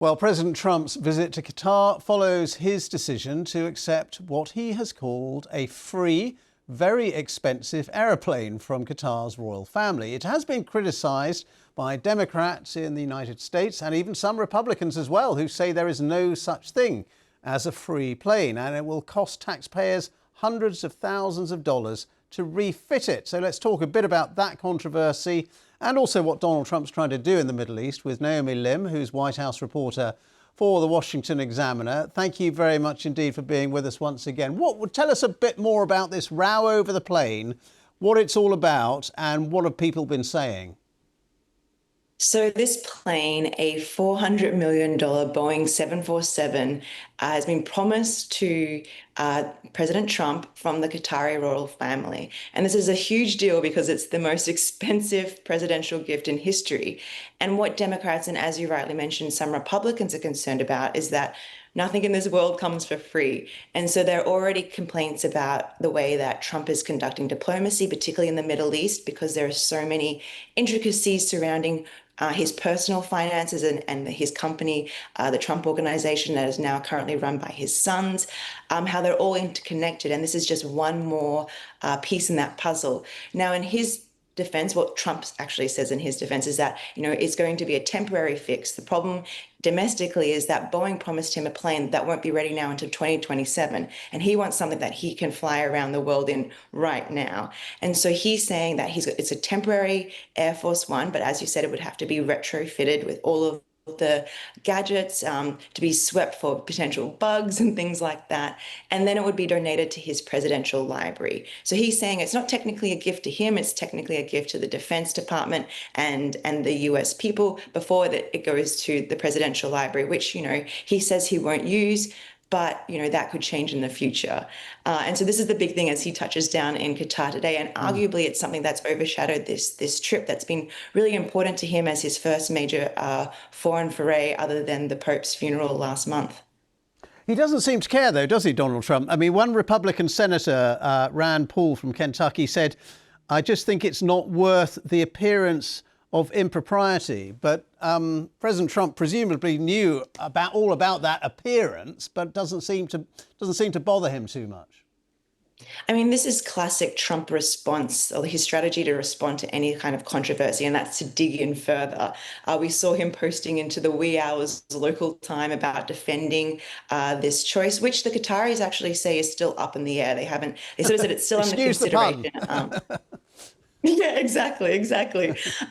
Well, President Trump's visit to Qatar follows his decision to accept what he has called a free, very expensive aeroplane from Qatar's royal family. It has been criticised by Democrats in the United States and even some Republicans as well, who say there is no such thing as a free plane and it will cost taxpayers hundreds of thousands of dollars to refit it. So let's talk a bit about that controversy and also what Donald Trump's trying to do in the Middle East with Naomi Lim, who's White House reporter for the Washington Examiner. Thank you very much indeed for being with us once again. What would tell us a bit more about this row over the plane, what it's all about and what have people been saying? So this plane, a $400 million Boeing 747, has been promised to President Trump from the Qatari royal family. And this is a huge deal because it's the most expensive presidential gift in history. And what Democrats, and as you rightly mentioned, some Republicans are concerned about is that nothing in this world comes for free. And so there are already complaints about the way that Trump is conducting diplomacy, particularly in the Middle East, because there are so many intricacies surrounding his personal finances and his company, the Trump Organization that is now currently run by his sons, how they're all interconnected. And this is just one more piece in that puzzle. Now, in his defense, what Trump actually says in his defense is that, it's going to be a temporary fix. The problem domestically is that Boeing promised him a plane that won't be ready now until 2027. And he wants something that he can fly around the world in right now. And so he's saying that it's a temporary Air Force One, but as you said, it would have to be retrofitted with all of the gadgets to be swept for potential bugs and things like that. And then it would be donated to his presidential library. So he's saying it's not technically a gift to him, it's technically a gift to the Defense Department and the US people before that it goes to the presidential library, which, he says he won't use. But, that could change in the future. And so this is the big thing as he touches down in Qatar today. And arguably, it's something that's overshadowed this trip that's been really important to him as his first major foreign foray other than the Pope's funeral last month. He doesn't seem to care, though, does he, Donald Trump? I mean, one Republican senator, Rand Paul from Kentucky, said, "I just think it's not worth the appearance of impropriety." But President Trump presumably knew all about that appearance, but doesn't seem to bother him too much. I mean, this is classic Trump response, or his strategy to respond to any kind of controversy, and that's to dig in further. We saw him posting into the wee hours local time about defending this choice, which the Qataris actually say is still up in the air. They sort of said it's still under consideration. Yeah, exactly.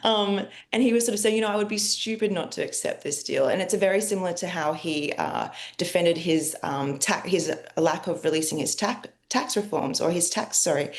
And he was sort of saying, I would be stupid not to accept this deal. And it's very similar to how he defended his lack of releasing his tax reforms or his taxes,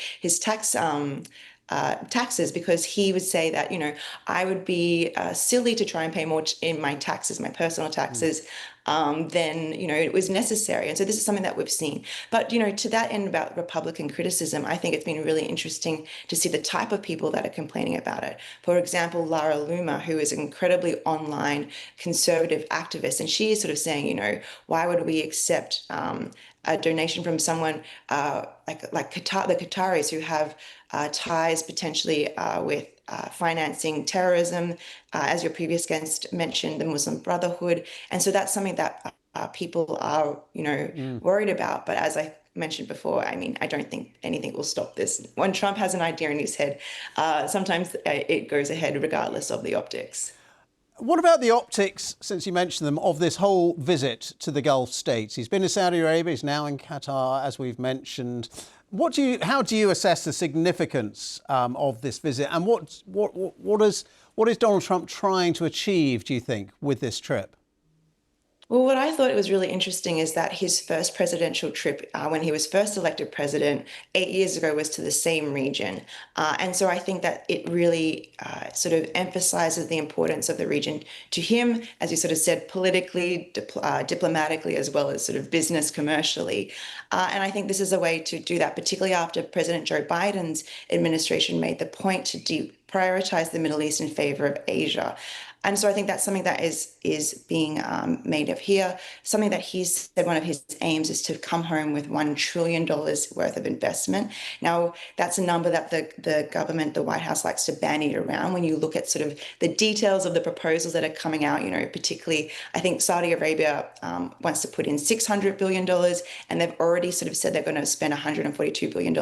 because he would say that, I would be silly to try and pay more in my taxes, my personal taxes, than, it was necessary. And so this is something that we've seen. But, to that end about Republican criticism, I think it's been really interesting to see the type of people that are complaining about it. For example, Lara Luma, who is an incredibly online conservative activist, and she is sort of saying, why would we accept a donation from someone like Qatar, the Qataris, who have ties potentially with financing terrorism, as your previous guest mentioned, the Muslim Brotherhood. And so that's something that people are, worried about. But as I mentioned before, I mean, I don't think anything will stop this. When Trump has an idea in his head, sometimes it goes ahead regardless of the optics. What about the optics, since you mentioned them, of this whole visit to the Gulf states? He's been in Saudi Arabia, he's now in Qatar, as we've mentioned. How do you assess the significance of this visit, and what is Donald Trump trying to achieve, do you think, with this trip? Well, what I thought was really interesting is that his first presidential trip, when he was first elected president 8 years ago, was to the same region. And so I think that it really sort of emphasizes the importance of the region to him, as you sort of said, politically, diplomatically, as well as sort of business commercially. And I think this is a way to do that, particularly after President Joe Biden's administration made the point to prioritize the Middle East in favor of Asia. And so I think that's something that is being made of here. Something that he's said one of his aims is to come home with $1 trillion worth of investment. Now, that's a number that the government, the White House likes to bandy around when you look at sort of the details of the proposals that are coming out, particularly I think Saudi Arabia wants to put in $600 billion, and they've already sort of said they're going to spend $142 billion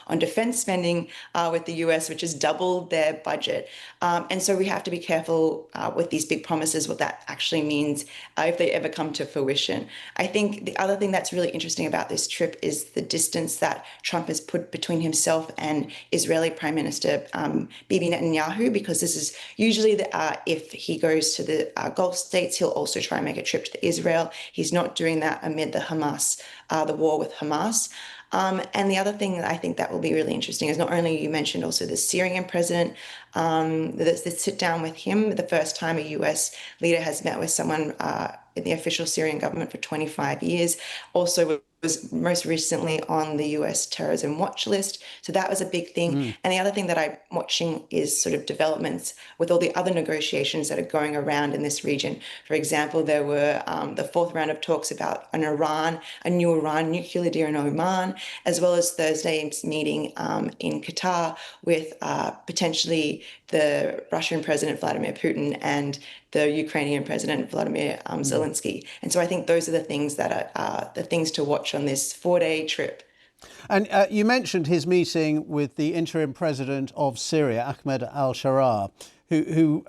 on defense spending with the US, which has doubled their budget. And so we have to be careful with these big promises, what that actually means if they ever come to fruition. I think the other thing that's really interesting about this trip is the distance that Trump has put between himself and Israeli Prime Minister Bibi Netanyahu, because this is usually if he goes to the Gulf states, he'll also try and make a trip to Israel. He's not doing that amid the war with Hamas. And the other thing that I think that will be really interesting is not only you mentioned also the Syrian president, the sit down with him, the first time a US leader has met with someone in the official Syrian government for 25 years. Also was most recently on the US terrorism watch list. So that was a big thing. And the other thing that I'm watching is sort of developments with all the other negotiations that are going around in this region. For example, there were the fourth round of talks about a new Iran nuclear deal in Oman, as well as Thursday's meeting in Qatar with potentially the Russian President Vladimir Putin and the Ukrainian President Vladimir Zelensky. And so I think those are the things that are the things to watch on this 4-day trip. And you mentioned his meeting with the interim president of Syria, Ahmed al-Sharaa, who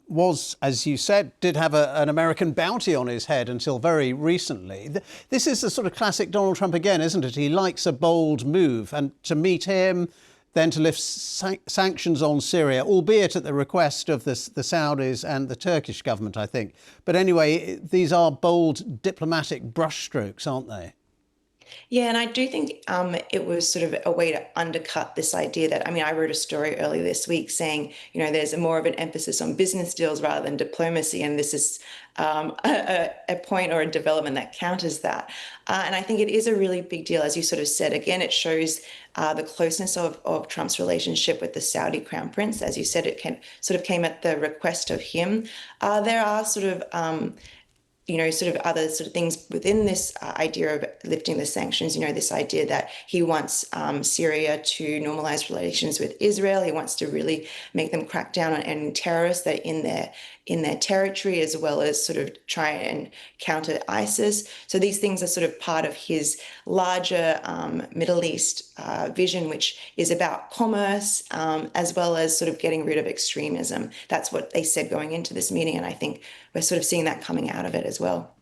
was, as you said, did have an American bounty on his head until very recently. This is the sort of classic Donald Trump again, isn't it? He likes a bold move, and to meet him, then to lift sanctions on Syria, albeit at the request of the Saudis and the Turkish government, I think. But anyway, these are bold diplomatic brushstrokes, aren't they? Yeah, and I do think it was sort of a way to undercut this idea that, I mean, I wrote a story earlier this week saying, there's more of an emphasis on business deals rather than diplomacy. And this is a point or a development that counters that. And I think it is a really big deal, as you sort of said. Again, it shows the closeness of Trump's relationship with the Saudi crown prince. As you said, it sort of came at the request of him. There are sort of sort of other sort of things within this idea of lifting the sanctions, this idea that he wants Syria to normalize relations with Israel. He wants to really make them crack down on any terrorists that are in their territory, as well as sort of try and counter ISIS. So these things are sort of part of his larger Middle East vision, which is about commerce, as well as sort of getting rid of extremism. That's what they said going into this meeting. And I think we're sort of seeing that coming out of it as well.